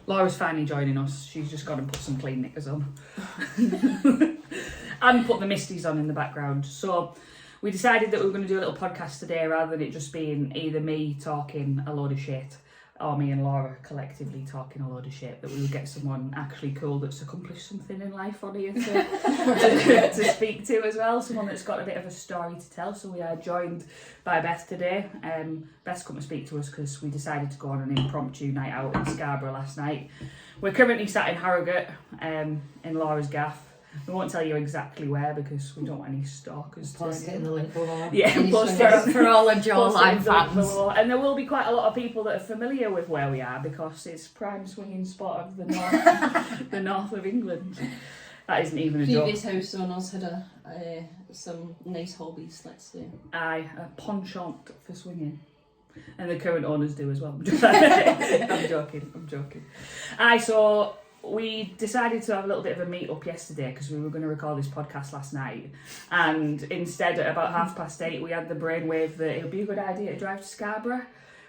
Laura's finally joining us. She's just gone and put some clean knickers on. And put the Mistys on in the background. So we decided that we were going to do a little podcast today rather than it just being either me talking a load of shit or me and Laura collectively talking a load of shit, that we would get someone actually cool that's accomplished something in life on here to speak to as well, someone that's got a bit of a story to tell. So we are joined by Beth today. Beth's come to speak to us because we decided to go on an impromptu night out in Scarborough last night. We're currently sat in Harrogate, in Laura's gaff. We won't tell you exactly where because we don't want any stalkers. Post it in the link below. Yeah, post it for all the Jawline fans. And there will be quite a lot of people that are familiar with where we are because it's prime swinging spot of the north, the north of England. That isn't even a joke. Previous house owners had some nice hobbies, let's say. Aye, a penchant for swinging. And the current owners do as well. I'm joking. Aye, so we decided to have a little bit of a meet-up yesterday because we were going to record this podcast last night, and instead at about 8:30 we had the brainwave that it would be a good idea to drive to Scarborough.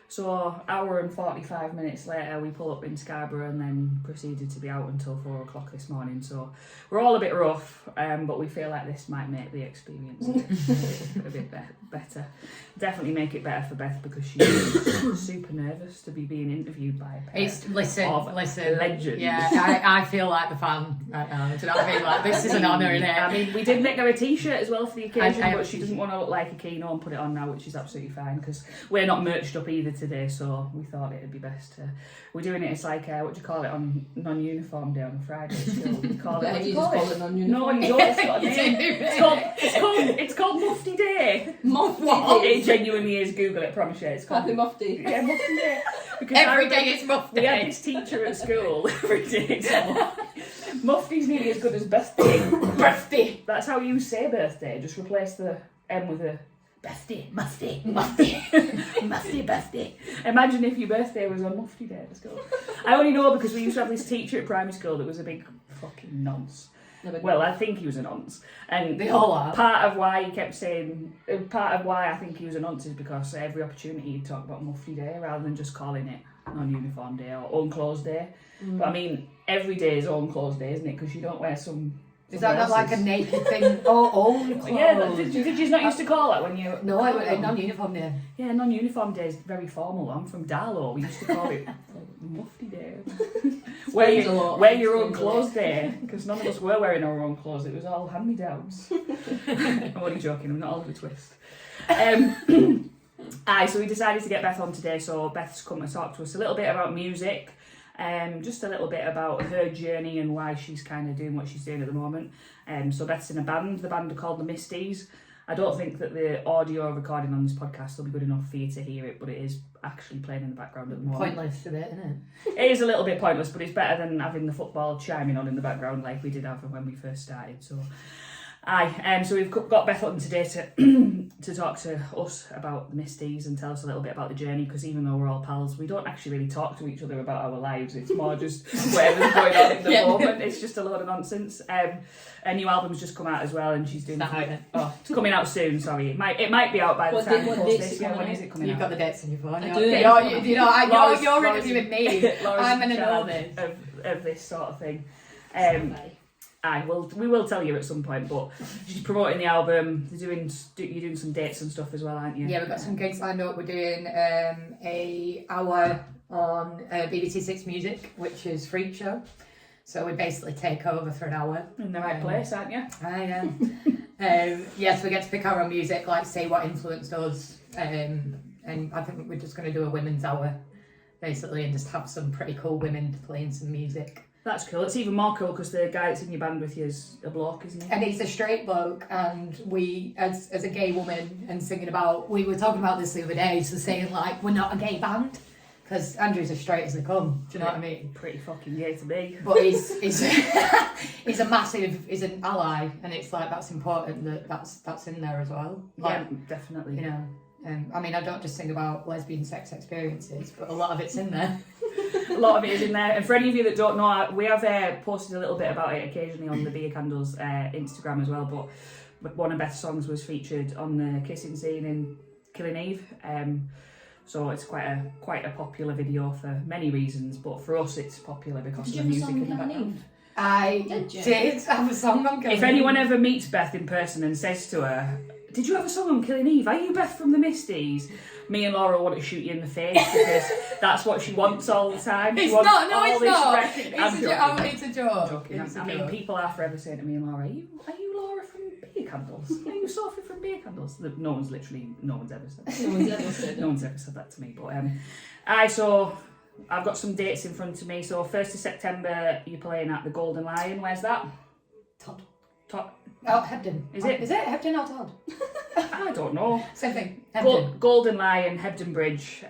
So hour and 45 minutes later we pull up in Scarborough and then proceeded to be out until 4 o'clock this morning. So we're all a bit rough, but we feel like this might make the experience a bit better. Definitely make it better for Beth because she's super nervous to be being interviewed by a pair Listen, legends. Yeah, I feel like the fan right now. Do you know what I mean? Like, this is an honour, isn't it? I mean, we did make her a t-shirt as well for the occasion, but she doesn't want to look like a kino and put it on now, which is absolutely fine because we're not merched up either today, so we thought it'd be best to... We're doing it, it's like, what do you call it, on non-uniform day on a Friday still. We call it, what do you call it? Non-uniform. No, you don't, it's got a name. It's called Mufti Day. Mufti Day. It genuinely is, Google it, I promise you. It's called Happy Mufti. Yeah, Mufti Day. Because every day it's Mufti. We had this teacher at school every day. So Mufti's nearly as good as birthday. Birthday. That's how you say birthday. Just replace the M with a birthday. Mufti. Birthday. Imagine if your birthday was on Mufti Day at school. I only know because we used to have this teacher at primary school that was a big fucking nonce. Well, I think he was a nonce, and they all are. Part of why I think he was a nonce is because every opportunity he'd talk about Mufti Day rather than just calling it non-uniform day or unclosed day. But I mean, every day is unclosed day, isn't it? Because you don't wear some. Is that not like a naked thing? Own clothes. Yeah, did you not used to call that when you? No, I went non-uniform day. Yeah, non-uniform day is very formal. I'm from Darlow. We used to call it Mufti Day. Wear your own clothes day, because none of us were wearing our own clothes. It was all hand-me-downs. I'm only joking. I'm not Oliver Twist. So we decided to get Beth on today. So Beth's come to talk to us a little bit about music. Just a little bit about her journey and why she's kind of doing what she's doing at the moment. So Beth's in a band. The band are called the Mistys. I don't think that the audio recording on this podcast will be good enough for you to hear it, but it is actually playing in the background at the moment. Pointless a bit, isn't it? It is a little bit pointless, but it's better than having the football chiming on in the background like we did have when we first started. So so we've got Beth on today to talk to us about the Mistys and tell us a little bit about the journey, because even though we're all pals, we don't actually really talk to each other about our lives. It's more just whatever's going on in the moment. It's just a load of nonsense. A new album's just come out as well, and she's doing it's coming out soon. Sorry, it might be out by the time we post this. Yeah, when is it coming out? You've got the dates on your phone. I do. I know you're interviewing me. I'm going to know this of this sort of thing. We will tell you at some point, but she's promoting the album. You're doing some dates and stuff as well, aren't you? Yeah, we've got some gigs lined up. We're doing a hour on BBC Six Music, which is Freak Show. So we basically take over for an hour. In the right place, aren't you? I am. Yes, we get to pick our own music, like say what influenced us. And I think we're just going to do a women's hour, basically, and just have some pretty cool women playing some music. That's cool. It's even more cool because the guy that's in your band with you is a bloke, isn't he? And he's a straight bloke, and we, as a gay woman, and singing about, we were talking about this the other day, so saying like, we're not a gay band, because Andrew's as straight as they come, do you know what I mean? Pretty fucking gay to me. But he's he's an ally, and it's like, that's important that that's in there as well. Like, yeah, definitely. You know, I mean, I don't just sing about lesbian sex experiences, but a lot of it's in there. A lot of it is in there. And for any of you that don't know, we have posted a little bit about it occasionally on the Beer Candles Instagram as well, but one of Beth's songs was featured on the kissing scene in Killing Eve. So it's quite a popular video for many reasons, but for us it's popular because of the music in the background. I did have a song on Killing If anyone ever meets Beth in person and says to her, "Did you have a song on Killing Eve? Are you Beth from the Mistys?" Me and Laura want to shoot you in the face because that's what she wants all the time. She It's wants not, no, all it's this not. recognition. I'm joking. It's a joke. I'm joking. It's a I mean, joke. people are forever saying to me and Laura, are you Laura from Beer Candles? Are you Sophie from Beer Candles? No one's ever said that. No one's ever said it. No one's ever said that to me. But I've got some dates in front of me. So 1st of September, you're playing at the Golden Lion. Where's that? Todd. Oh, Hebden. Is it? Is it Hebden or Todd? I don't know. Same thing. Hebden. Golden Lion, Hebden Bridge,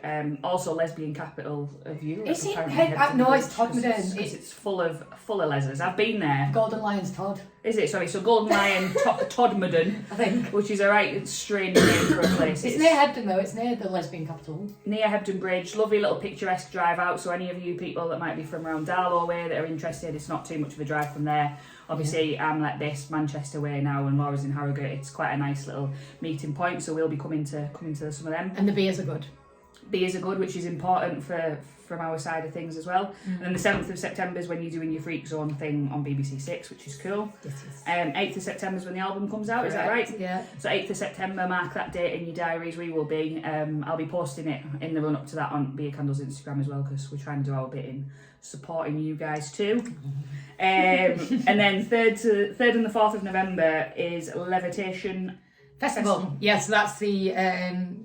also lesbian capital of Europe. Is it? apparently, No, Bridge, it's Todmorden. It's full of lesers. I've been there. Golden Lion's Todd, Is it? Sorry. So Golden Lion, Todmorden, I think. which is a right strange name for a place. It's near Hebden though. It's near the lesbian capital. Near Hebden Bridge, lovely little picturesque drive out. So any of you people that might be from around Darlow way that are interested, it's not too much of a drive from there. Obviously, I'm like this Manchester way now, and Laura's in Harrogate. It's quite a nice little meeting point. So we'll be coming to some of them. And the beers are good. Beers are good, which is important from our side of things as well. And then the 7th of September is when you're doing your Freak Zone thing on BBC Six, which is cool. Yes. 8th of September is when the album comes out. Is that right? Yeah. So 8th of September, mark that date in your diaries. We will be. I'll be posting it in the run up to that on Beer Candles Instagram as well, because we're trying to do our bit in supporting you guys too. And then 3rd and the 4th of November is Levitation Festival. Yes, that's the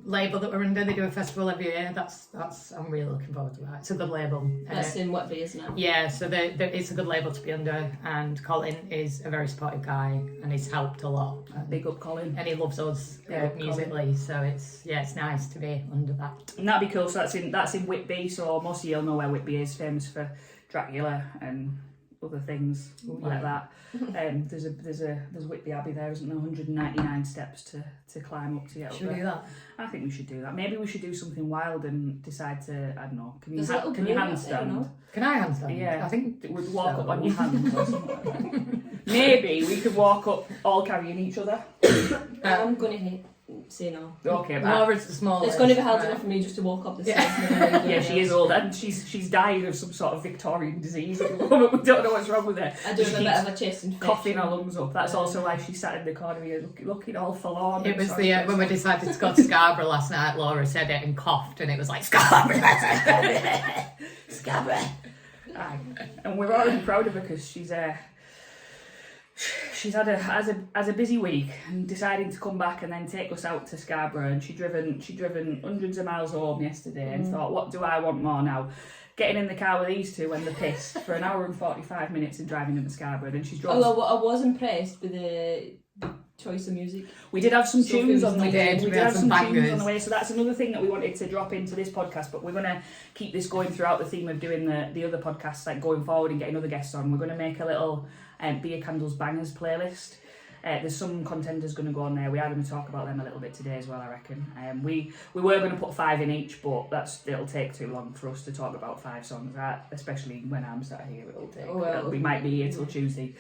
label that we're under. They do a festival every year. That's I'm really looking forward to that. It's a good label. That's in Whitby, isn't it? Yeah, so it's a good label to be under, and Colin is a very supportive guy, and he's helped a lot. Big up, Colin. And he loves us Big up, musically, so it's nice to be under that. And that'd be cool. So that's in Whitby. So most of you'll know where Whitby is, famous for Dracula and other things like that. There's Whitby Abbey there, isn't there? 199 steps to climb up to get up Should we there. do that? I think we should do that. Maybe we should do something wild and decide to, I don't know, can you There's a little broom up there, handstand? no? Can I handstand? Yeah. I think We'd walk so. up on your hands or something like that. Maybe we could walk up all carrying each other. I'm going to say no. Okay, but Laura's the smallest. It's going to be hard right? enough for me just to walk up the Yeah. stairs. yeah, she is old and she's dying of some sort of Victorian disease at the moment. We don't know what's wrong with her. I do She have a bit keeps of a chest infection. coughing her lungs up. That's also why she sat in the corner here looking all forlorn. It was when we decided to go to Scarborough last night, Laura said it and coughed, and it was like, Scarborough! Scarborough! Aye. And we're already proud of her because she's had a busy week and deciding to come back and then take us out to Scarborough, and she driven hundreds of miles home yesterday and thought, what do I want more now? Getting in the car with these two when they're pissed for an hour and 45 minutes and driving them to Scarborough, and she's drove. Although I was impressed with the choice of music. We did have some Sophie tunes was on the we way. did. We We did had have some some tunes bangers. on the way, so that's another thing that we wanted to drop into this podcast. But we're going to keep this going throughout the theme of doing the other podcasts, like going forward and getting other guests on. We're going to make a little Beer Candles Bangers playlist. There's some contenders going to go on there. We are going to talk about them a little bit today as well, I reckon. We were going to put 5 in each, but it'll take too long for us to talk about 5 songs, especially when I'm sat here. We might be here till Tuesday.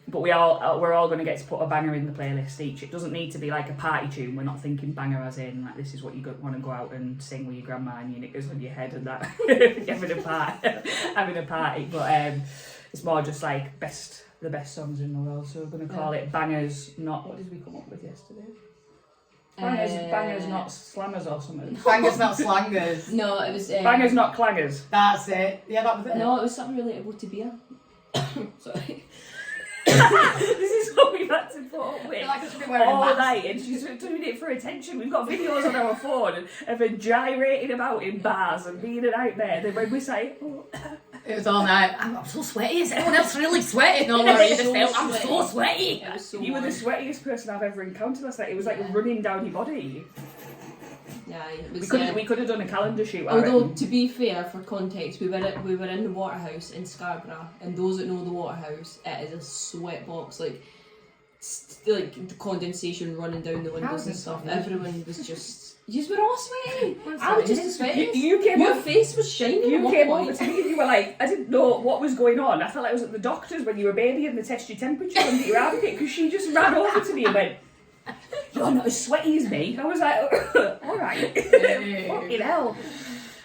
But we're all going to get to put a banger in the playlist each. It doesn't need to be like a party tune. We're not thinking banger as in like this is what you want to go out and sing with your grandma and your knickers on your head and that having a party. But it's more just like the best songs in the world. So we're going to call it bangers. Not what did we come up with yesterday? Bangers, not slammers or something. Bangers, not slangers. No, it was... Bangers, not clangers. That's it. Yeah, that was it. No, it was something relatable to beer. Sorry. This is what we've had to put up I with feel like I should be wearing all masks. night, and she's doing it for attention. We've got videos on our phone of her gyrating about in bars and being a nightmare. Then when we say, It was all night. I'm so sweaty. Is anyone else really sweaty? No, Laura, you just felt, I'm so sweaty. It was so you were the warm. sweatiest person I've ever encountered last night. It was like running down your body. Yeah, it was... We could have done a calendar shoot. I Although, reckon. to be fair, for context, we were in the Waterhouse in Scarborough, and those that know the Waterhouse, it is a sweat box, like the condensation running down the windows and stuff. Everyone was just... You were all sweaty. I was just as sweaty. Your face was shining. You at one came point. over to me and you were like, I didn't know what was going on. I felt like I was at the doctor's when you were baby and they test your temperature under your armpit because she just ran over to me and went, You're not as sweaty as me. I was like, all right. Fucking hell.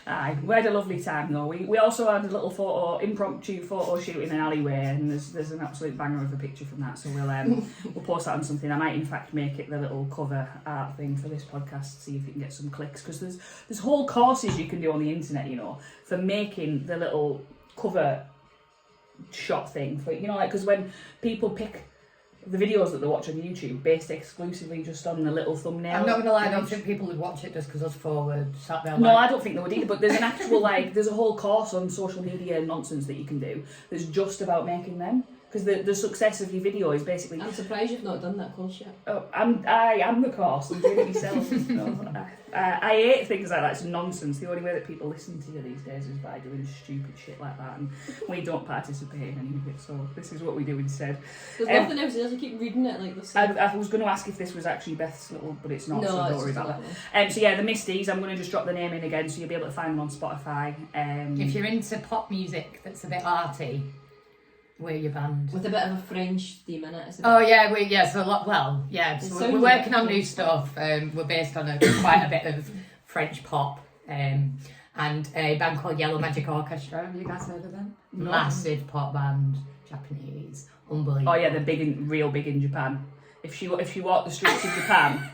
Aye, we had a lovely time though. We also had a little impromptu photo shoot in an alleyway, and there's an absolute banger of a picture from that. So we'll post that on something. I might in fact make it the little cover art thing for this podcast. See if we can get some clicks, because there's whole courses you can do on the internet, you know, for making the little cover shot thing for, you know, like, because when people pick the videos that they watch on YouTube based exclusively just on the little thumbnail. I'm not gonna lie, I don't think people would watch it just because us four were sat there. No, I don't think they would either. But there's an actual there's a whole course on social media nonsense that you can do that's just about making them. Because the success of your video is basically. I'm surprised you've not done that course yet. Oh, I am the course. I'm doing it myself. No, I hate things like that. It's nonsense. The only way that people listen to you these days is by doing stupid shit like that, and we don't participate in any of it. So this is what we do instead. There's nothing else. I keep reading it like this. I was going to ask if this was actually Beth's little, but it's not. No, so don't it's worry just about that. So yeah, the Mistys. I'm going to just drop the name in again, so you'll be able to find them on Spotify. If you're into pop music that's a bit arty, we're your band. With a bit of a French theme in it. So we're working on new stuff. We're based on quite a bit of French pop, and a band called Yellow Magic Orchestra. Have you guys heard of them? No. Massive pop band, Japanese, unbelievable. Oh yeah, they're real big in Japan. If you walk the streets of Japan,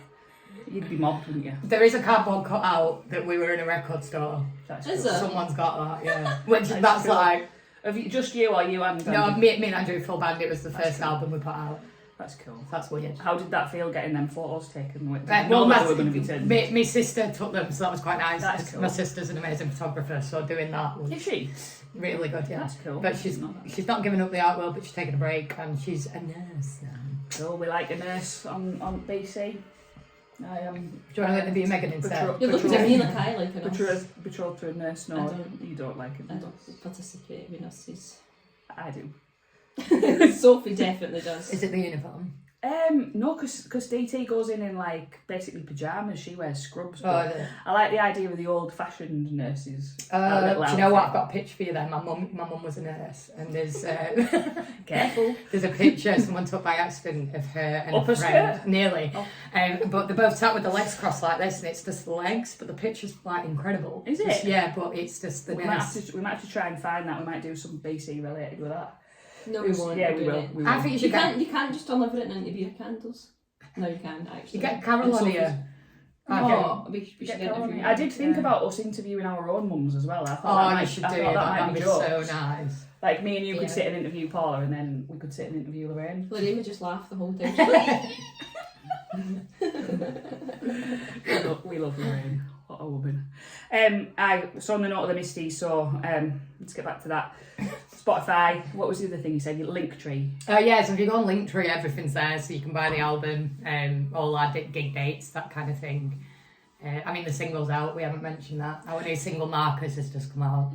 you'd be mobbed, wouldn't you? There is a cardboard cutout that we were in a record store. That's Is cool. it? Someone's got that, yeah. Which That's that's cool. like. Have you just you or you and No, Andy? me and Andrew full band. It was the That's first cool. album we put out. That's cool. That's weird. How did that feel getting them photos taken? Well, they were going to be turned. my sister took them, so that was quite nice. That's cool. My sister's an amazing photographer, so doing that was Is she? really good. Yeah, That's cool. but she's not giving up the art world, but she's taking a break, and she's a nurse now. Cool. We like a nurse on BC. I am. Do you want to let me be Megan instead? You're looking at me like I like it. Betrothed to a nurse. No, I don't. you don't like it. I don't participate with nurses. I do. Sophie definitely does. Is it the uniform? No, because DT goes in like basically pyjamas. She wears scrubs. But Oh, I like the idea of the old-fashioned nurses. do you know what? I've got a picture for you there. My mum was a nurse, and there's Careful. there's a picture someone took by accident of her and Up a a friend, skirt? nearly. Oh. But they're both sat with the legs crossed like this, and it's just the legs. But the picture's like incredible. Is it? Yeah, but it's just the We might, nurse. we might have to try and find that. We might do some BC related with that. No, we won't. Yeah, We're we doing will. it. We will. I think you should You can't just deliver it into beer candles. No, you can actually. You get Carol And on Sophie's- here. Oh, we should Get interview Carol. you. I did think Yeah. about us interviewing our own mums as well. I thought Oh, that you should I do thought that. might That'd be jokes. so nice. Like me and you Yeah. could sit and interview Paula, and then we could sit and interview Lorraine. Lorraine would just laugh the whole time. We love Lorraine. What a woman. So on the note of the Mistys, so let's get back to that. Spotify. What was the other thing you said? Your Linktree. Yeah, so if you go on Linktree, everything's there, so you can buy the album, all our gig dates, that kind of thing. I mean, the single's out, we haven't mentioned that. Our new single, Marcus, has just come out.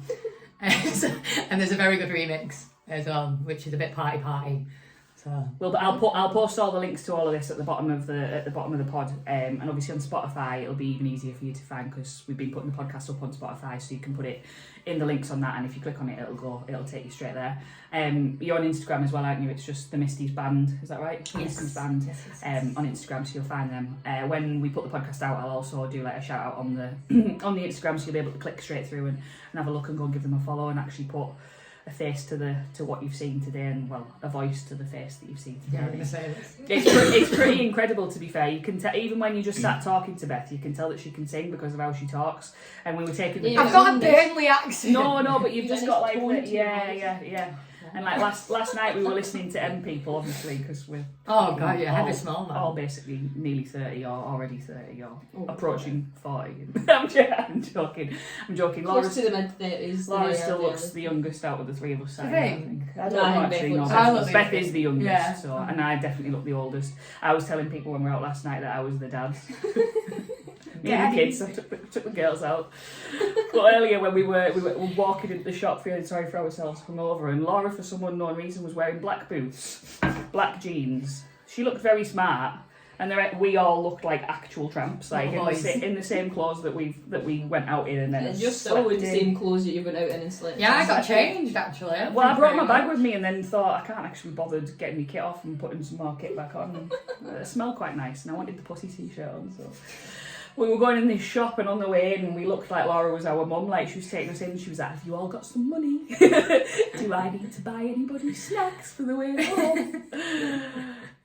And there's a very good remix as well, which is a bit party. So Well, but I'll post all the links to all of this at the bottom of the pod, and obviously on Spotify it'll be even easier for you to find because we've been putting the podcast up on Spotify, so you can put it in the links on that, and if you click on it, it'll take you straight there. You're on Instagram as well, aren't you? It's just the Mistys Band, is that right? Yes. Mistys Band. yes. On Instagram, so you'll find them. When we put the podcast out, I'll also do like a shout out on the on the Instagram, so you'll be able to click straight through and have a look and go and give them a follow and actually put a face to what you've seen today, and well, a voice to the face that you've seen today. Yeah, I'm gonna say this. It's pretty incredible, to be fair. You can tell, even when you just sat talking to Beth, you can tell that she can sing because of how she talks. And we were taking the Yeah. I've got a Burnley accent. no, but you've You just got got this like tone the, to your yeah. voice. And like last night we were listening to M People, obviously, because we're Oh god, yeah, all, heavy small man. all basically nearly 30 or already 30 or Oh, approaching 40. I'm joking. Close to the mid-30s. Laura still looks the youngest out of the three of us. Do you I think? don't No, know I think actually. Beth No, looks- I look Beth the is the youngest, Yeah. so and I definitely look the oldest. I was telling people when we were out last night that I was the dad. Me and the kids, I took the girls out. But earlier when we were walking into the shop feeling sorry for ourselves, come over, and Laura for some unknown reason was wearing black boots, black jeans. She looked very smart, And we all looked like actual tramps, like Boys. in the same clothes that we went out in, and then You're still in the same clothes that you went out in and slept. Yeah, I got changed actually. Well, I brought my bag with me, and then thought I can't actually be bothered getting my kit off and putting some more kit back on. It smelled quite nice, and I wanted the pussy t-shirt on, so. We were going in this shop, and on the way in, and we looked like Laura was our mum, like she was taking us in, and she was like, have you all got some money? Do I need to buy anybody snacks for the way home?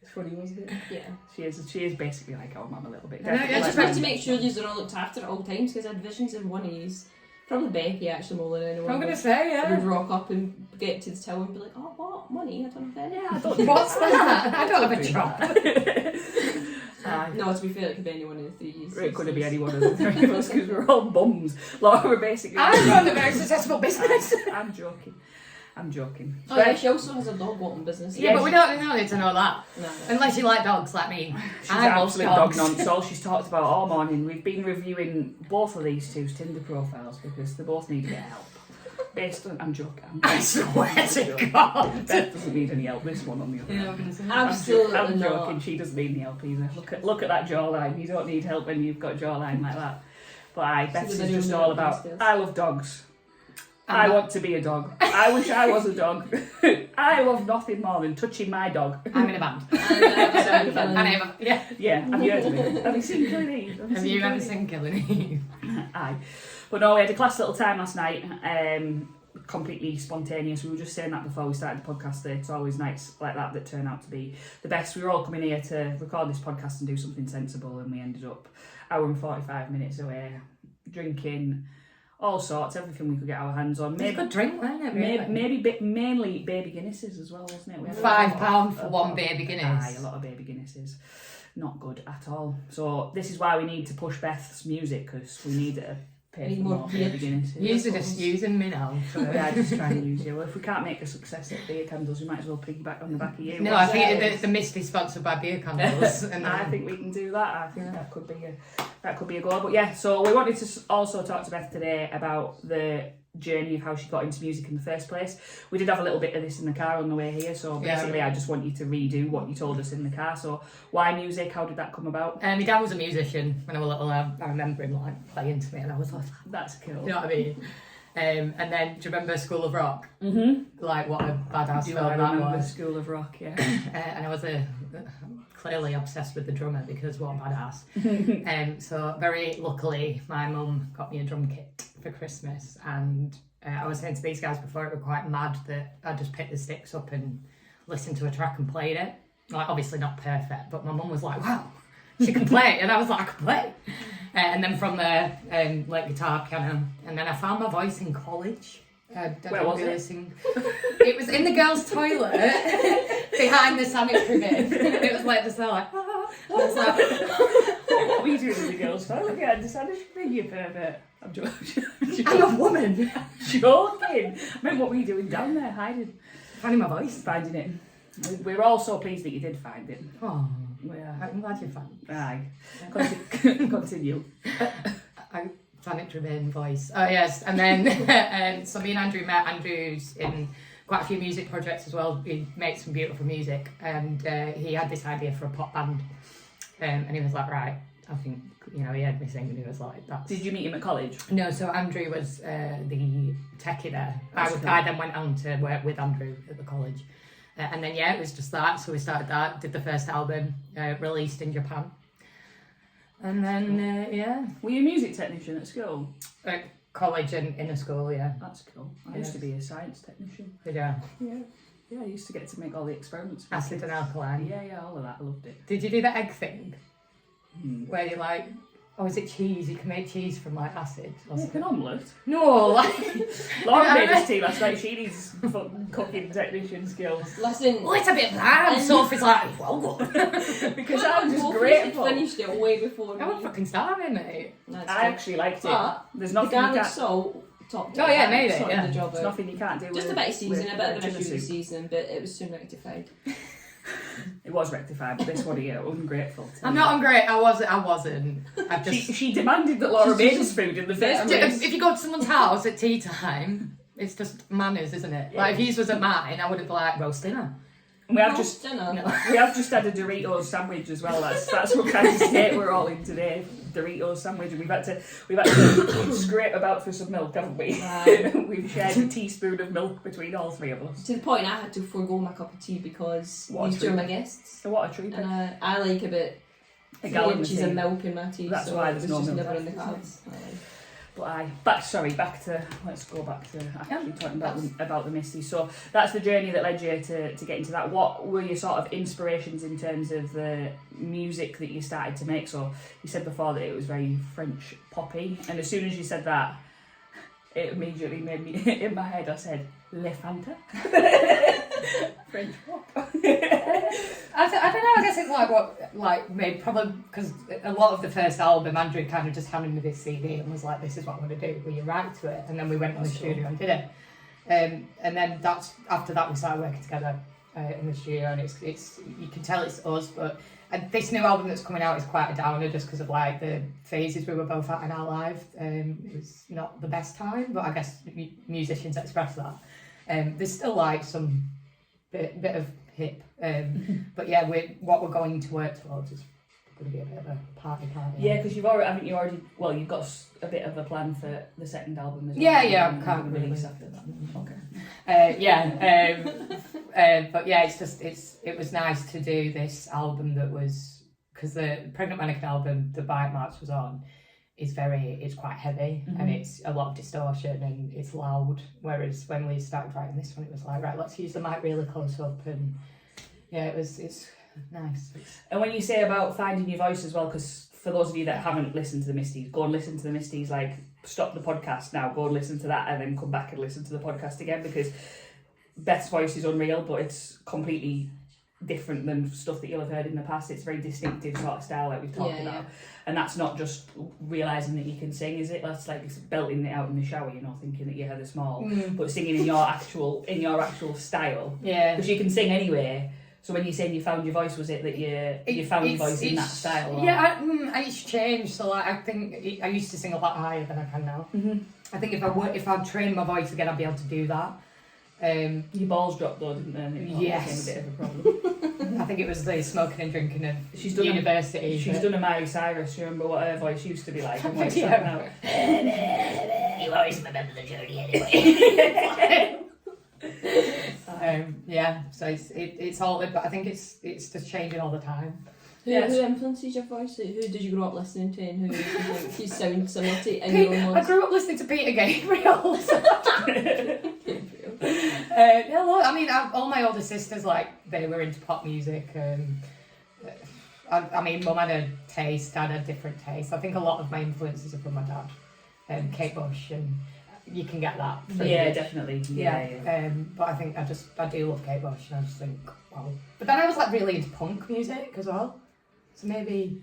It's funny, wasn't it? Yeah. She is basically like our mum a little bit. I just wanted to make sure you are all looked after at all times, because I had visions of one of these. Probably Becky actually more than anyone. I'm going to say, yeah. Would rock up and get to the till and be like, oh, what? Money? I don't have any. Yeah, I don't What's that? I don't have a job. No, to be fair, it could be anyone in the 3 years. It could have been any one of the three of us because we're all bums. Laura were basically. I'm run a very successful business. I'm joking. Oh yeah, she also has a dog walking business. Yeah, but we don't need to know that. No. Unless you like dogs like me. She's I love absolute dogs. dog nonce. All she's talked about all morning. We've been reviewing both of these two's Tinder profiles because they both need a bit of help. Based on, I'm joking. I swear to God. Beth doesn't need any help. This one on the other hand. I'm going to say Absolutely I'm not. joking. She doesn't need any help either. Look at that jawline. You don't need help when you've got a jawline like that. But Beth's is just all about. I love dogs. I want to be a dog. I wish I was a dog. I love nothing more than touching my dog. I'm in a band. Yeah. Yeah, have you heard of it? Have you seen Killing Eve? Have you ever seen Killing Eve? Aye. But no, we had a class little time last night. Completely spontaneous. We were just saying that before we started the podcast. It's always nights like that turn out to be the best. We were all coming here to record this podcast and do something sensible, and we ended up hour and 45 minutes away, drinking all sorts, everything we could get our hands on. Maybe, good drink, wasn't it? Really? Mainly baby Guinnesses as well, wasn't it? We had £5 for one baby Guinness. Aye, a lot of baby Guinnesses. Not good at all. So this is why we need to push Beth's music, because we need to pay for more baby Guinnesses. You're just using me now. Yeah, just try and use you. Well, if we can't make a success at beer candles, we might as well piggyback on the back of you. No, I think the Mistys sponsored by beer candles. And I think we can do that. I think that could be a goal. But yeah, so we wanted to also talk to Beth today about the journey of how she got into music in the first place. We did have a little bit of this in the car on the way here, so basically I just want you to redo what you told us in the car. So why music? How did that come about? My dad was a musician when I was little. I remember him like playing to me, and I was like, that's cool. You know what I mean? And then, do you remember School of Rock? Mm-hmm. Like what a badass film I that remember was. School of Rock, yeah. And I was clearly obsessed with the drummer because what a badass. So very luckily, my mum got me a drum kit for Christmas, and I was saying to these guys before, it was quite mad that I just picked the sticks up and listened to a track and played it. Like obviously not perfect, but my mum was like, "Wow, she can play," and I was like, "I can play." And then from there, like guitar, piano, and then I found my voice in college. Where was it? It was in the girls' toilet behind the sanitary bin. It was like just like. I was like, what were you doing in the girls' toilet? Yeah, the sanitary bin, you pervert. I'm joking. I'm a woman. Joking. I mean, what were you doing down there, hiding? Finding my voice. Finding it. We're all so pleased that you did find it. Oh, Yeah. I'm glad you found it. Aye. Continue. I sanitary bin voice. Oh yes, and then so me and Andrew met. Andrew's in quite a few music projects as well. He makes some beautiful music, and he had this idea for a pop band, and he was like, right, I think, you know, he heard me sing and he was like, that's... Did you meet him at college? No, so Andrew was the techie there. That's cool. I then went on to work with Andrew at the college. And then, yeah, it was just that. So we started that, did the first album, released in Japan. And then, yeah. Were you a music technician at school? At college and in a school, yeah. That's cool. I used to be a science technician. Yeah. Yeah, I used to get to make all the experiments. Acid and alkaline. Yeah, all of that. I loved it. Did you do the egg thing? Where you like, oh, is it cheese? You can make cheese from like acid or Make something. an omelette. No, like... Laura made us tea last night. She needs fucking cooking technician skills. Listen, well, it's a bit bad. And Sophie's like, well, good. Because I'm just grateful. Finished it way before I me. was fucking starving, mate. I actually liked it. But There's the nothing you garlic can't... salt top. Oh, yeah, made it, sorted yeah. the job There's out. nothing you can't do Just with a bit of seasoning, a bit of an tuna issue with the soup. seasoning, but it was soon rectified. It was rectified, but this one here, ungrateful. I'm not ungrateful. I wasn't. I've just... She demanded that Laura made us food in the first place. If you go to someone's house at tea time, it's just manners, isn't it? Like, if yours was at mine, I would have like roast dinner. And we have Roast dinner. we have just had a Doritos sandwich as well. That's what kind of state we're all in today. Doritos sandwich. And we've had to scrape about for some milk, haven't we? We've shared a teaspoon of milk between all three of us. To the point I had to forego my cup of tea because What a these two are treat. my guests. So what a treat. And I like about A 3 gallon of inches tea. of milk in my tea. That's so why it there's was no just milk never in the left, cards. But let's go back to actually talking about the Mistys. So that's the journey that led you to get into that. What were your sort of inspirations in terms of the music that you started to make? So you said before that it was very French poppy, and as soon as you said that, it immediately made me, in my head I said, Le Fanta. French pop. I don't know, I guess it's maybe probably because a lot of the first album, Andrew kind of just handed me this CD and was like, this is what I'm going to do, will you write to it? And then we went in the studio and did it. And then after that we started working together in the studio, and it's you can tell it's us, but this new album that's coming out is quite a downer just because of like the phases we were both at in our life. It was not the best time, but I guess musicians express that. There's still like some bit of hip, but yeah, what we're going to work towards is going to be a bit of a party. Yeah, because you've got a bit of a plan for the second album as well. Yeah, I can't release after that. Okay. But yeah, it was nice to do this album that was, because the Pregnant Mannequin album that Bite Marks was on is quite heavy, and it's a lot of distortion and it's loud, whereas when we started writing this one it was like, right, let's use the mic really close up, and yeah, it's nice. And when you say about finding your voice as well, because for those of you that haven't listened to the Mistys, go and listen to the Mistys, like stop the podcast now, go and listen to that, and then come back and listen to the podcast again, because Beth's voice is unreal, but it's completely different than stuff that you'll have heard in the past. It's very distinctive sort of style like we've talked about. Yeah. And that's not just realising that you can sing, is it? That's like belting it out in the shower, thinking that you're Heather Small, but singing in your actual style. Yeah. Because you can sing anyway. So when you're saying you found your voice, was it that you found your voice in that style? Or? Yeah, it's changed. So like, I think I used to sing a lot higher than I can now. I think if I'd trained my voice again, I'd be able to do that. Your balls dropped though, didn't they? And it Yes. became a bit of a problem. I think it was the smoking and drinking of She's done university. She's done a Miley Cyrus. You remember what her voice used to be like and what it's like now? You always remember the journey anyway. Yeah, so it's all, but I think it's just changing all the time. Who influences your voice? Who did you grow up listening to, and who do you think you sound similar to in your own I voice? grew up listening to Peter Gabriel. I mean, all my older sisters, like, they were into pop music. I mean, Mum had a taste, Dad had a different taste. I think a lot of my influences are from my dad. Kate Bush, and you can get that. Yeah, definitely. Yeah. But I think I do love Kate Bush, and I just think, wow. But then I was like really into punk music as well. So maybe,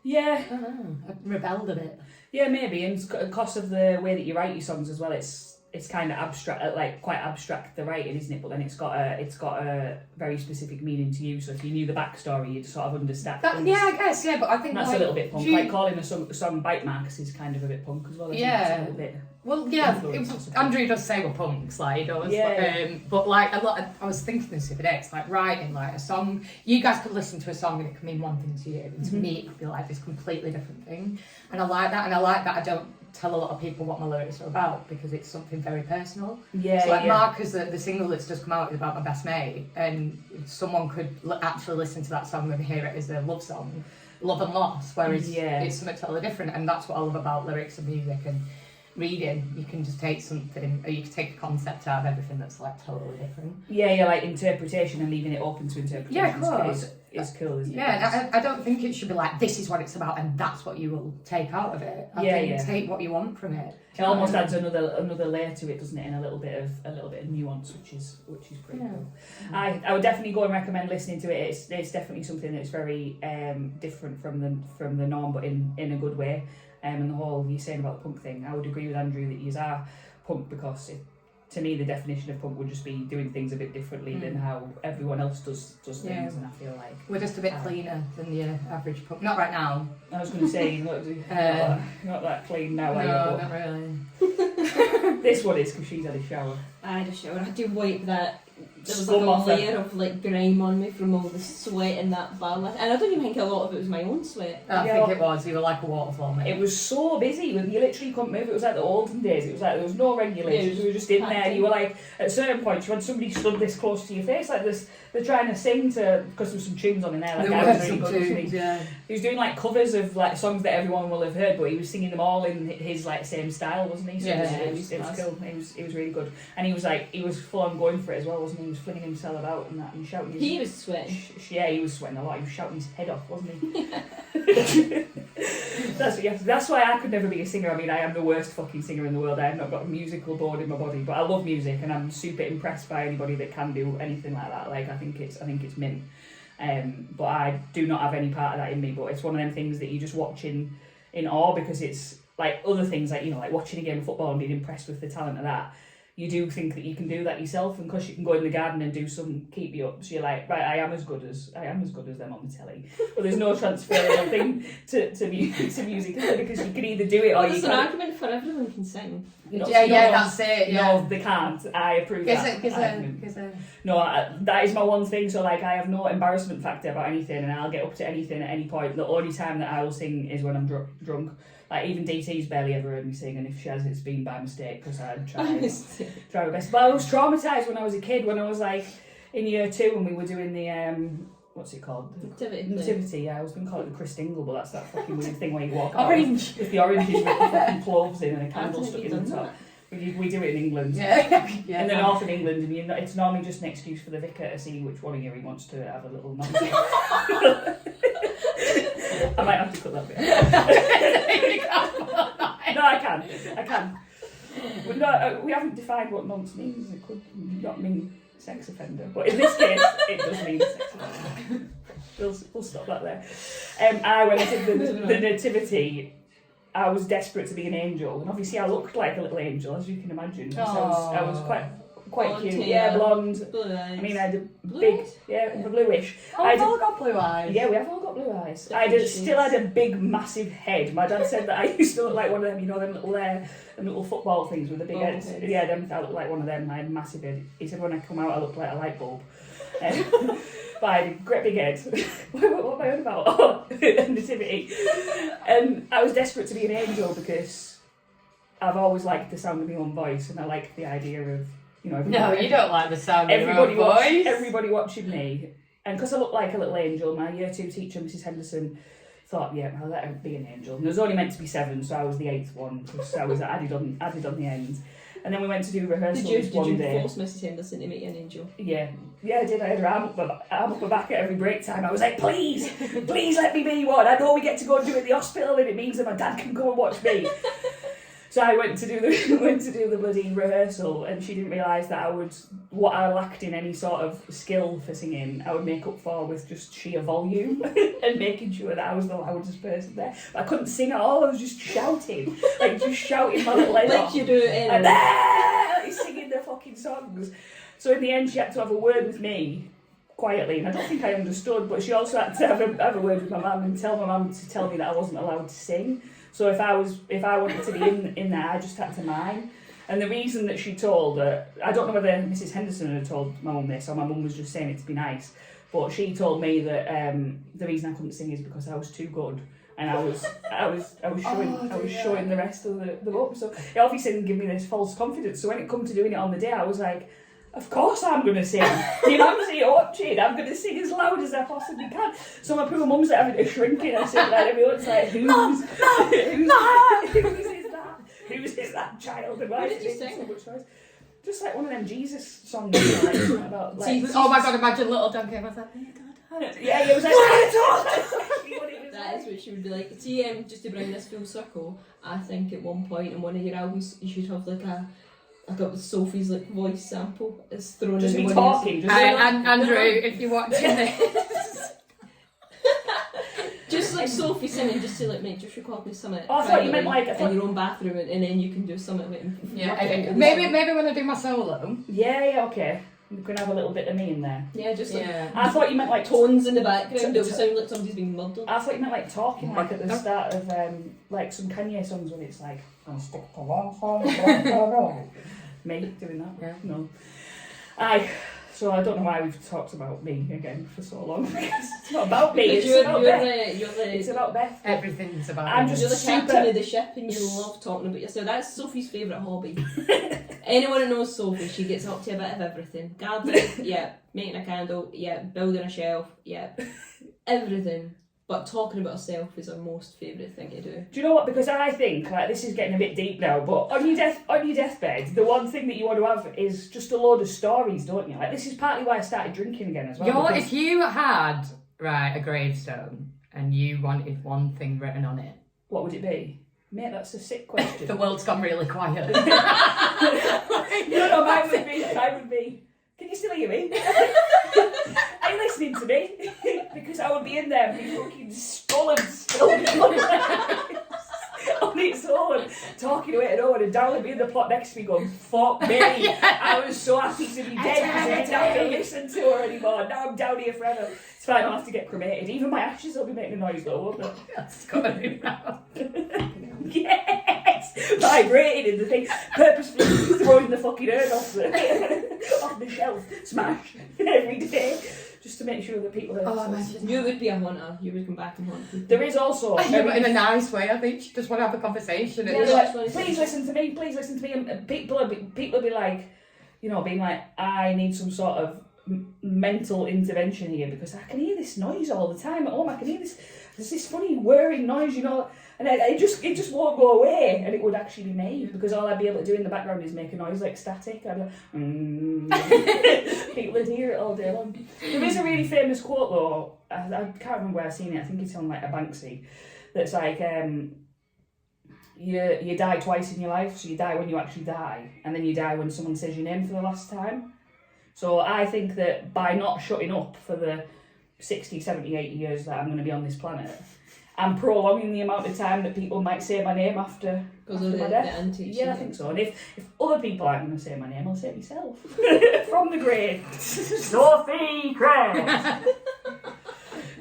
Yeah. I don't know, I rebelled a bit. Yeah, maybe. And because of the way that you write your songs as well, it's kind of abstract, like quite abstract, the writing, isn't it? But then it's got a very specific meaning to you. So if you knew the backstory, you'd sort of understand. Yeah, I guess, yeah, but I think that's like, a little bit punk. Like calling a song Bite Marks is kind of a bit punk as well. Yeah. It's a little bit well, yeah, influence, Andrew does say we're punks, like, he does. Yeah. But like, I was thinking this the other day, it's like writing like a song, you guys could listen to a song and it can mean one thing to you, and to me it could be like this completely different thing. And I like that, I don't tell a lot of people what my lyrics are about, because it's something very personal. Yeah. So like Marcus, the single that's just come out is about my best mate, and someone could actually listen to that song and hear it as a love song, love and loss, whereas it's something totally different. And that's what I love about lyrics and music and reading. You can just take something, or you can take a concept out of everything that's like totally different. Yeah, like interpretation and leaving it open to interpretation. Yeah, of course. It's cool, isn't it? Yeah, I don't think it should be like, this is what it's about and that's what you will take out of it. I think take what you want from it. It almost adds another layer to it, doesn't it? And a little bit of nuance, which is pretty cool. I would definitely go and recommend listening to it. It's definitely something that's very different from the norm, but in a good way. And the whole you're saying about the punk thing, I would agree with Andrew that you are punk, because to me the definition of punk would just be doing things a bit differently than how everyone else does things, and I feel like we're just a bit cleaner than the average punk. Not right now. I was going to say not that clean now. No, not really. This one is because she's had a shower. I had a shower. I had to wipe that There was scum like off a her. layer of like grime on me from all the sweat in that bar lift, and I don't even think a lot of it was my own sweat. I think it was. You were like a waterfall, mate. It was so busy, you literally couldn't move. It was like the olden days. It was like there was no regulations. Yeah, You were just in there. packed You were like, at a certain point, you had somebody stood this close to your face, like this. They're trying to sing to, because there was some tunes on in there. Like There I were was really some good, wasn't tunes, he? yeah. He was doing like covers of like songs that everyone will have heard, but he was singing them all in his like same style, wasn't he? So Yeah, it was cool. It was really good, and he was full on going for it as well, wasn't he? He was flinging himself about and that and shouting. He was sweating. Yeah, he was sweating a lot. He was shouting his head off, wasn't he? That's why I could never be a singer. I mean, I am the worst fucking singer in the world. I have not got a musical board in my body, but I love music, and I'm super impressed by anybody that can do anything like that. Like I think it's mint. But I do not have any part of that in me. But it's one of them things that you just watch in awe, because it's like other things, like, you know, like watching a game of football and being impressed with the talent of that. You do think that you can do that yourself, and because you can go in the garden and do some keep you up, so you're like, right, I am as good as them on the telly. But there's no transferable thing to music, because you can either do it or you There's an can't. argument for everyone can sing. No, That's it. Yeah. No, they can't. I approve that argument. Is it? No, that is my one thing. So like, I have no embarrassment factor about anything, and I'll get up to anything at any point. The only time that I will sing is when I'm drunk. Like, even DT's barely ever heard me sing, and if she has, it's been by mistake, because I try my best. But I was traumatised when I was a kid, when I was like in year 2, and we were doing the what's it called? Nativity. Yeah, I was going to call it the Chris Dingle, but that's that fucking weird thing where you walk out Orange. with the oranges with the fucking cloves in and a candle stuck in the top. We do it in England. Yeah. In the north of England, and it's normally just an excuse for the vicar to see which one of you he wants to have a little nonce. I might have to cut that bit. No, I can. But no, we haven't defined what nonce means. It could not mean sex offender, but in this case, it does mean sex offender. We'll stop that there. When I did the nativity, I was desperate to be an angel, and obviously I looked like a little angel, as you can imagine. because I was quite Blonde cute. hair. Yeah, blonde. Blue eyes. I mean, I had a Blue big, eyes? bluish. I've all got blue eyes. Yeah, we have all got blue eyes. Different Still had a big, massive head. My dad said that I used to look like one of them, you know, them little football things with the big Bald heads. heads. Yeah, I looked like one of them. I had a massive head. He said when I come out, I look like a light bulb. But I had a great big head. What am I on about? Oh, nativity. And I was desperate to be an angel, because I've always liked the sound of my own voice, and I like the idea of, you know, No, you don't like the sound of your own voice. everybody watching me. And because I look like a little angel, my year 2 teacher, Mrs. Henderson, thought, yeah, I'll let her be an angel. And there was only meant to be 7, so I was the 8th one, because I was added on the end. And then we went to do rehearsals Did one you day. force Mrs. Henderson to make you an angel? Yeah, I did. I had her arm up my back at every break time. I was like, please let me be one. I know we get to go and do it at the hospital, and it means that my dad can go and watch me. So I went to do the bloody rehearsal, and she didn't realise that what I lacked in any sort of skill for singing, I would make up for with just sheer volume and making sure that I was the loudest person there. But I couldn't sing at all. I was just shouting my little head off. Like you do it And anyway. singing their fucking songs. So in the end, she had to have a word with me quietly, and I don't think I understood. But she also had to have a word with my mum and tell my mum to tell me that I wasn't allowed to sing. So if I wanted to be in there, I just had to mime. And the reason that she told her, I don't know whether Mrs. Henderson had told my mum this, or my mum was just saying it to be nice, but she told me that the reason I couldn't sing is because I was too good. And I was showing the rest of the book. So it obviously didn't give me this false confidence. So when it come to doing it on the day, I was like, of course I'm going to sing. The mum's here watching. I'm going to sing as loud as I possibly can. So my poor mum's having to shrink it. I said, like, everyone's like, who's is that child? And why What did you is it sing? so much noise? Just like one of them Jesus songs, you know, like something about like. Oh my God! Imagine little Donkey. I was like, Yeah, it was like. That is what she would be like. See, just to bring this full circle, I think at one point in one of your albums you should have like a Sophie's like voice sample is thrown Just in me one talking. of Andrew, if you're watching this, just like Sophie singing, just to like make just record me something. Oh, I thought you meant like in your own bathroom, and then you can do something with maybe when I do my solo. Yeah, okay. We can have a little bit of me in there. Yeah, just like I thought you meant like tones in the background. It would sound like somebody's being murdered. I thought you meant like talking, like at the start of like some Kanye songs when it's like me doing that. Yeah. No. Aye. So I don't know why we've talked about me again for so long. Because it's not about me. Because It's about Beth. you're the It's about Beth. Everything's about I'm you. just You're the super- captain of the ship and you love talking about yourself. That's Sophie's favourite hobby. Anyone who knows Sophie, she gets up to a bit of everything. Gardening, yeah. Making a candle, yeah. Building a shelf, yeah. Everything. But talking about herself is her most favourite thing to do. Do you know what? Because I think, like, this is getting a bit deep now, but on your deathbed, the one thing that you want to have is just a load of stories, don't you? Like, this is partly why I started drinking again as well. because- If you had, right, a gravestone and you wanted one thing written on it, What would it be? Mate, that's a sick question. the world's gone really quiet. No, mine would be. Can you still hear me? Are you listening to me? Because I would be in there, be fucking skull and spilling on its own, talking to it and on, and Darren would be in the plot next to me going, fuck me. I was so happy to be dead because I didn't have to listen to her anymore. Now I'm down here forever. It's fine, I'll have to get cremated. Even my ashes will be making a noise though, won't they? That's gotta be round. Yes! Vibrating in the thing, purposefully throwing the fucking urn off the shelf, smash, every day, just to make sure that people are... Oh, imagine. You would be a hunter. You would come back and hunt people. There is also... Yeah, but in a nice way, I think. You just want to have a conversation. Yeah, It's like, like- please listen to me, and people will be like, you know, being like, I need some sort of mental intervention here because I can hear this noise all the time at home. I can hear there's this funny whirring noise, you know, and it just won't go away, and it would actually be me because all I'd be able to do in the background is make a noise like static. I'd be like, people would hear it all day long. There is a really famous quote though, I can't remember where I've seen it, I think it's on like a Banksy, that's like, you die twice in your life, so you die when you actually die, and then you die when someone says your name for the last time. So I think that by not shutting up for the 60, 70, 80 years that I'm going to be on this planet, I'm prolonging the amount of time that people might say my name after Because of my the death. antiques. Yeah, I think so. And if other people aren't going to say my name, I'll say it myself. From the grave. Sophie Craig!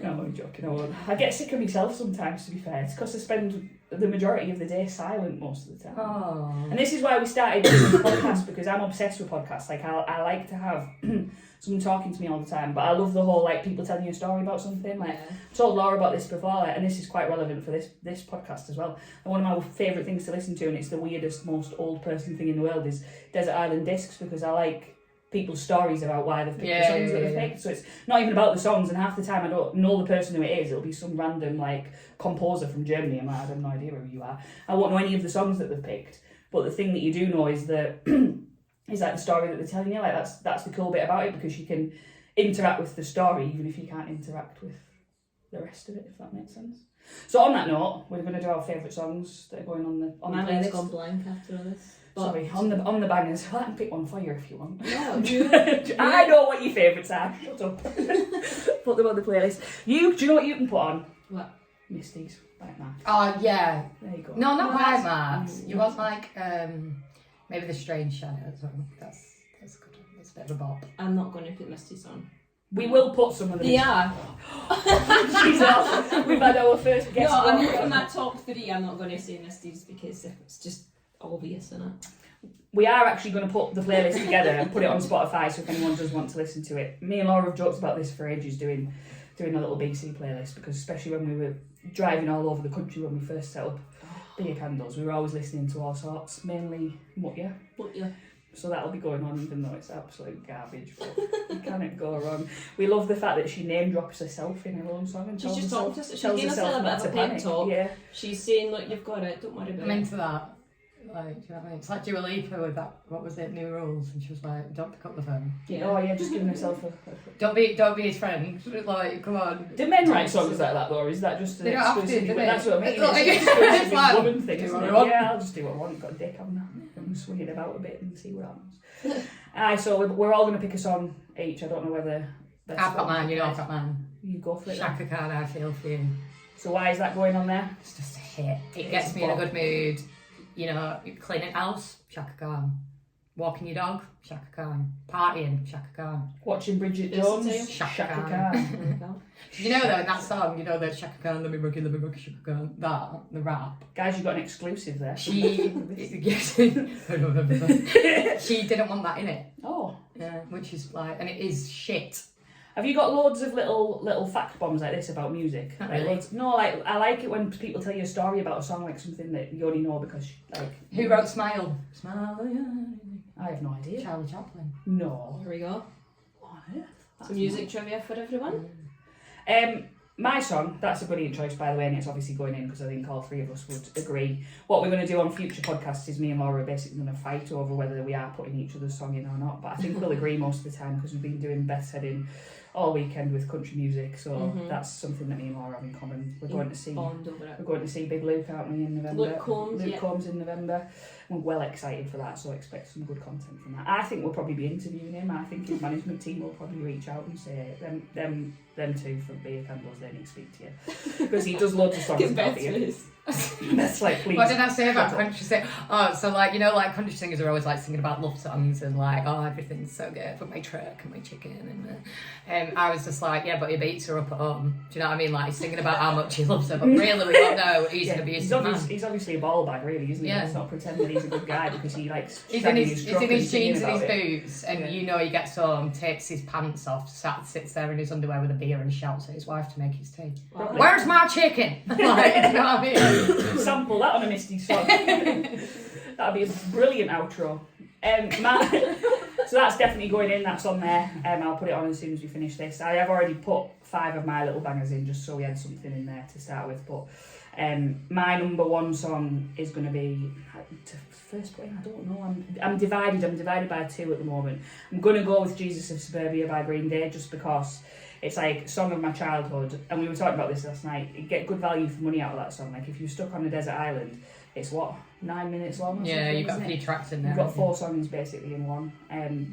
No, I'm joking, I won't. I get sick of myself sometimes, to be fair. It's because I spend the majority of the day silent most of the time. Oh. And this is why we started doing the podcast, because I'm obsessed with podcasts. Like, I like to have someone talking to me all the time, but I love the whole, like, people telling you a story about something. Like, Yeah. I told Laura about this before, like, and this is quite relevant for this podcast as well. And one of my favourite things to listen to, and it's the weirdest, most old person thing in the world, is Desert Island Discs, because I like people's stories about why they've picked the songs that they've picked. So it's not even about the songs, and half the time I don't know the person who it is. It'll be some random like composer from Germany. I'm like, I have no idea who you are. I won't know any of the songs that they've picked. But the thing that you do know is that is like the story that they're telling you. Like that's the cool bit about it, because you can interact with the story even if you can't interact with the rest of it, if that makes sense. So on that note, we're going to do our favourite songs that are going on the My mind's playlist. gone blank after all this. But Sorry, on the bangers. I can pick one for you if you want. no, I know what your favourites are. Shut up. Put them on the playlist. Do you know what you can put on? What? Mistys, by Mark. Oh, yeah. There you go. No, not No, by that's- Marks. You want like, maybe The Strange Shadows. That's good. That's a bit of a bop. I'm not going to put Mistys on. We will put some of them. Yeah. Jesus, we've had our first guest. No, I mean, on. from that top three, I'm not going to say Mistys because it's just obvious, isn't it? We are actually going to put the playlist together and put it on Spotify, so if anyone does want to listen to it. Me and Laura have joked about this for ages, doing a little BC playlist, because especially when we were driving all over the country when we first set up Beer Candles, we were always listening to all sorts, mainly Mutya. But yeah. So that'll be going on, even though it's absolute garbage, but you can't go wrong. We love the fact that she name drops herself in her own song and She's tells just herself, talking to us. She's tells giving herself herself a bit not of to a pep panic. talk. Yeah. She's saying, look, you've got it, don't worry about I'm it. into that. Like, do you know what I mean? It's like Dua Lipa with that, what was it, New Rules, and she was like, don't pick up the phone. Yeah. Oh yeah, just giving herself a... Don't be his friend. Like, come on. Do men write songs like that though, or is that just an They don't have to, exclusive... do but they? that's what I mean. It's like- It's an exclusive it's like, woman thing, do isn't what it? I want. Yeah, I'll just do what I want. Got a dick, haven't I? I'm swinging it about a bit and see what happens. So we're all going to pick a song each. I don't know whether... I've got mine, you know I've got mine. You go for it. then. Shaka Khan, I Feel For You. So why is that going on there? It's just a hit. It It's gets me in a bop. good mood. You know, cleaning house, Shaka Khan. Walking your dog, Shaka Khan. Partying, Shaka Khan. Watching Bridget Listen to Jones, Shaka Shaka Khan. Khan. You know though, in that song, you know that Shaka Khan, let me rock Shaka Khan. That, the rap. Guys, you got an exclusive there. She, yes, she didn't want that in it. Oh, Yeah, which is like, and it is shit. Have you got loads of little fact bombs like this about music? Not Like really. No, like I like it when people tell you a story about a song, like something that you only know because like. Who wrote Smile? Smile. I have no idea. Charlie Chaplin. No. Here we go. What on earth? Some music trivia for everyone. My song, that's a brilliant choice by the way, and it's obviously going in because I think all three of us would agree. What we're going to do on future podcasts is me and Laura are basically going to fight over whether we are putting each other's song in or not, but I think we'll agree most of the time because we've been doing Beth's Heading all weekend with country music, so that's something that me and Laura have in common. We're going to see Big Luke, aren't we, in November? Luke Combs in November. We're well excited for that, so expect some good content from that. I think we'll probably be interviewing him. I think his management team will probably reach out and say, them two from Beer Candles, they need to speak to you. Because he does loads of songs about beer. That's like, please. What did I say about country singers? Oh, so like, you know, like country singers are always like singing about love songs and like, oh, everything's so good for my truck and my chicken. And I was just like, yeah, but he beats her up at home. Do you know what I mean? Like, he's singing about how much he loves her, but really we don't know he's an abusive man. He's obviously a ball bag, really, isn't he? Yeah. Let's not pretend that he's a good guy because he likes he's in his jeans and his it. boots, and you know he gets home, takes his pants off, sits there in his underwear with a beer and shouts at his wife to make his tea. Wow. Where's my chicken? Like, you know what I mean? Sample that on a Mistys song. That'd be a brilliant outro. So that's definitely going in, that's on there. I'll put it on as soon as we finish this. I have already put 5 of my little bangers in just so we had something in there to start with, but my number one song is going to be first point. I don't know. I'm divided by 2 at the moment. I'm going to go with Jesus of Suburbia by Green Day just because it's like song of my childhood, and we were talking about this last night. You get good value for money out of that song. Like if you're stuck on a desert island, it's 9 minutes long. Yeah, you've got a few tracks in there. You've got 4 songs basically in one.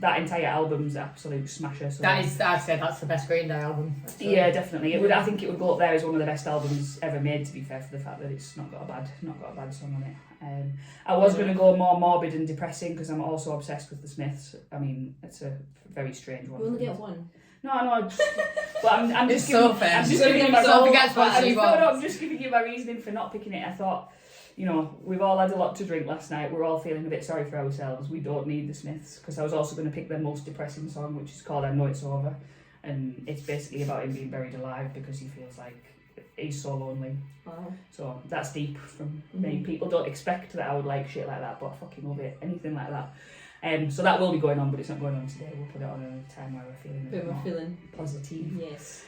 That entire album's an absolute smasher. So I'd say that's the best Green Day album. Actually. Yeah, definitely. I think it would go up there as one of the best albums ever made. To be fair, for the fact that it's not got a bad song on it. I was going to go more morbid and depressing because I'm also obsessed with the Smiths. I mean, it's a very strange one. We only get one. No, but I'm just giving. So fair. I'm just giving you my Sophie gets what she wants. I'm just giving you my reasoning for not picking it. I thought, you know, we've all had a lot to drink last night. We're all feeling a bit sorry for ourselves. We don't need the Smiths because I was also going to pick their most depressing song, which is called "I Know It's Over," and it's basically about him being buried alive because he feels like he's so lonely. Wow. So that's deep from me. People don't expect that I would like shit like that, but I fucking love it. Anything like that. So that will be going on, but it's not going on today. We'll put it on at a time where we're feeling a bit more feeling positive. Yes.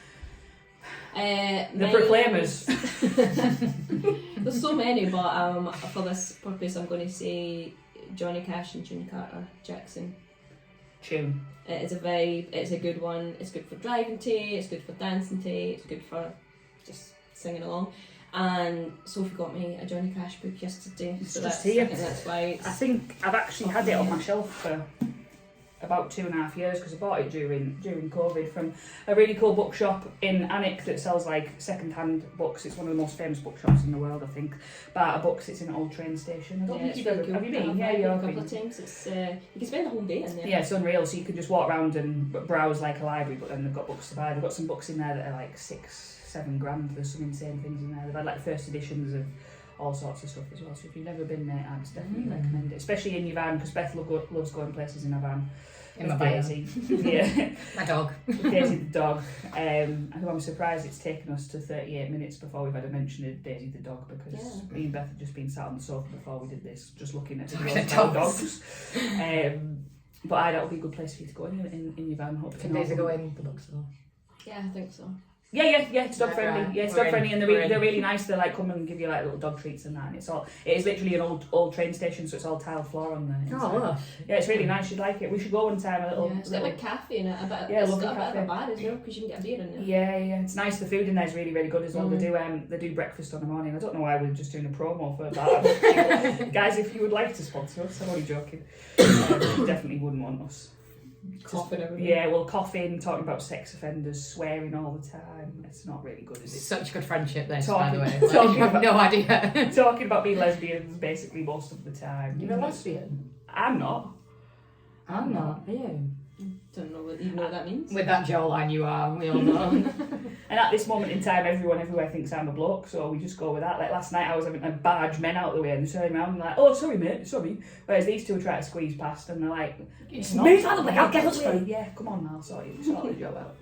The Proclaimers. There's so many, but for this purpose, I'm going to say Johnny Cash and June Carter Jackson. Tune. It is a vibe. It's a good one. It's good for driving to. It's good for dancing to. It's good for just singing along. And Sophie got me a Johnny Cash book yesterday. It's so just that's, here. I think that's why. I think I've actually had it on my shelf for about 2.5 years because I bought it during COVID from a really cool bookshop in Alnwick that sells like second-hand books. It's one of the most famous bookshops in the world, I think. Barter Books. It's in an old train station. I don't think you've ever have you been? Yeah, a couple of times. It's you can spend the whole day in there. Yeah, it's unreal. So you can just walk around and browse like a library, but then they've got books to buy. They've got some books in there that are like $6-7 grand. There's some insane things in there. They've had like first editions of all sorts of stuff as well. So if you've never been there, I'd definitely recommend it, especially in your van because Beth loves going places in her van. In my Daisy, yeah, my dog, Daisy the dog. Who I'm surprised it's taken us to 38 minutes before we've had a mention of Daisy the dog because me and Beth had just been sat on the sofa before we did this, just looking at the dogs. But that would be a good place for you to go in your van. Can Daisy go in the bookstore? Yeah, I think so. Yeah, it's dog friendly. Right. Yeah, it's dog friendly, and they're really nice. They like come and give you like little dog treats and that. And it is literally an old train station, so it's all tiled floor on there. Oh, lush. Yeah, it's really nice. You'd like it. We should go one time. It's got a cafe in it. It's got a bit of a bar as well because you can get a beer in there. Yeah, it's nice. The food in there is really, really good as well. They do breakfast on the morning. I don't know why we're just doing a promo for that. Guys, if you would like to sponsor us, I'm only joking. You definitely wouldn't want us. Coughing everywhere. Yeah, well, coughing, talking about sex offenders, swearing all the time. It's not really good, is it? Such good friendship there, Talking- by the way. talking You have about- no idea. Talking about being lesbians basically most of the time. You're a lesbian? I'm not. I'm not. Are you? Don't know even know what that means. With that jawline you are, we all know. And at this moment in time, everyone everywhere thinks I'm a bloke, so we just go with that. Like last night, I was having to barge men out the way and they turn around and like, oh, sorry, mate, sorry. Whereas these two are trying to squeeze past and they're like, move out of the way, I'll get us through. Yeah, come on, I'll sort the job out.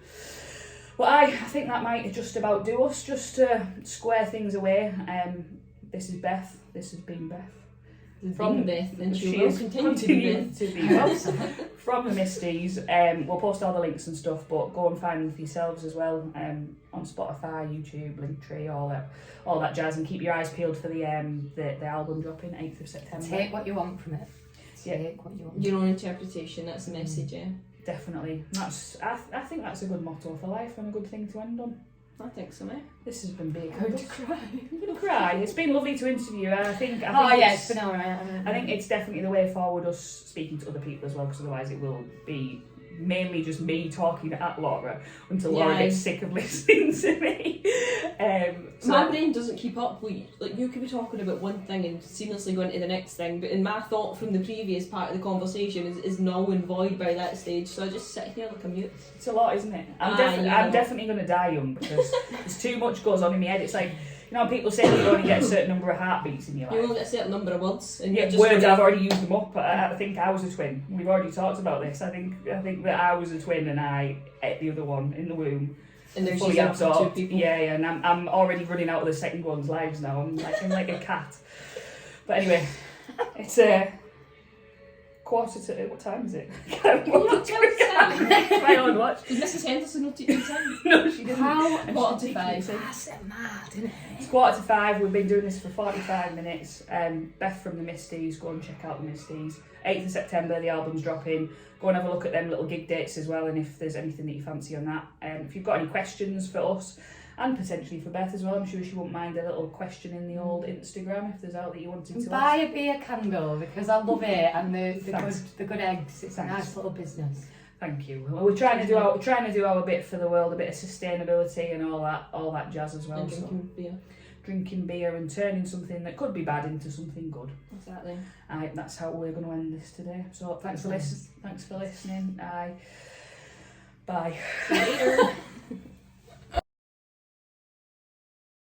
Well, I think that might just about do us, just to square things away. This is Beth, this has been Beth. From Beth, and she will continue to be Beth. From the Mistys. We'll post all the links and stuff, but go and find them for yourselves as well on Spotify, YouTube, Linktree, all that jazz, and keep your eyes peeled for the album dropping 8th of September. Take what you want from it. Take what you want. Your own interpretation, that's the message, yeah. Definitely. I think that's a good motto for life and a good thing to end on. I think so, mate. This has been big. I'm going to cry. I'm going to cry. It's been lovely to interview. I think it's been alright. I think it's definitely the way forward, us speaking to other people as well, because otherwise it will be mainly just me talking at Laura until Laura gets sick of listening to me. My brain doesn't keep up with, like, you could be talking about one thing and seamlessly going to the next thing, but in my thought from the previous part of the conversation is null and void by that stage, so I just sit here like a mute. It's a lot, isn't it? I'm definitely going to die young because there's too much goes on in my head. It's like, you know, people say that you only get a certain number of heartbeats in your life. You only get a certain number of words. And words, I've already used them up. I think I was a twin. We've already talked about this. I think that I was a twin and I ate the other one in the womb. And then fully she's absorbed. 2 people. Yeah, and I'm already running out of the second one's lives now. I'm like a cat. But anyway, it's quarter to, what time is it? My own watch. Did Mrs. Henderson not take your time? No, she didn't. How? And Quarter she to didn't 5. take That's mad, isn't it? It's 4:45. We've been doing this for 45 minutes. Beth from the Mistys, go and check out the Mistys. 8th of September, the album's dropping. Go and have a look at them little gig dates as well, and if there's anything that you fancy on that. If you've got any questions for us, and potentially for Beth as well, I'm sure she won't mind a little question in the old Instagram if there's out that you wanted to Buy ask. a beer candle because I love it, and the good eggs. It's a nice little business. Thank you. Well, we're trying to do our bit for the world, a bit of sustainability and all that jazz as well. And drinking beer. Drinking beer and turning something that could be bad into something good. Exactly. That's how we're going to end this today. So thanks for listening. Bye. Later.